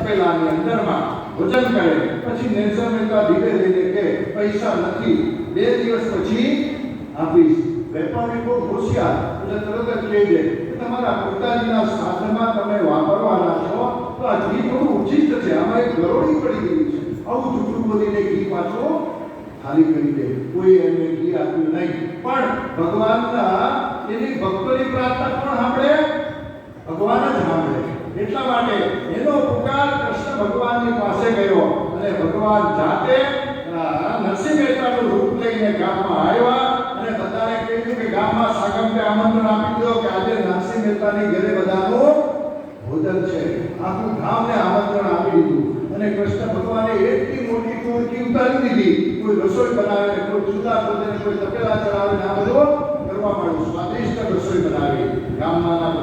તપેલાની અંદરમાં ભોજન કરે. પછી નેલ્સન મહેતા ધીરે ધીરે કે પૈસા નથી, 2 દિવસ પછી આપીશ. વેપારી બહુ હોશિયાર, એટલે તરત જ કહી દે કે તમારા પોતાના સાધનમાં તમે વાપરવાના છો તો આ ઘી થોડું ઉચિત છે, આમાં એક ગરોળી પડી ગઈ છે. આવું જૂઠું બોલીને ઘી પાછું ખાલી કરી દે. કોઈ એમને ઘી આપ્યું નહીં. પણ ભગવાનના એની ભક્તોની પ્રાર્થના કોણ સાંભળે? ભગવાન જ સાંભળે. એટલા માટે એનો પુકાર કૃષ્ણ ભગવાનની પાસે ગયો અને ભગવાન જાતે નરસિંહ મહેતાનું રૂપ લઈને ગામમાં આવ્યા અને બધાને કહ્યું કે ગામમાં સાગમટે આમંત્રણ આપી દો કે આજે નરસિંહ મહેતાની ઘરે બધાનું ભોજન છે. આખું ગામને આમંત્રણ આપી દીધું અને કૃષ્ણ ભગવાને એટલી મોટી ટોળકી ઉતારી દીધી. કોઈ રસોઈ બનાવે, કોઈ જુદા ખોદે, કોઈ તપેલા ચડાવે, આ બધું કરવા માંડ્યું. સ્વાદિષ્ટ રસોઈ બનાવી. ગામમાં બધા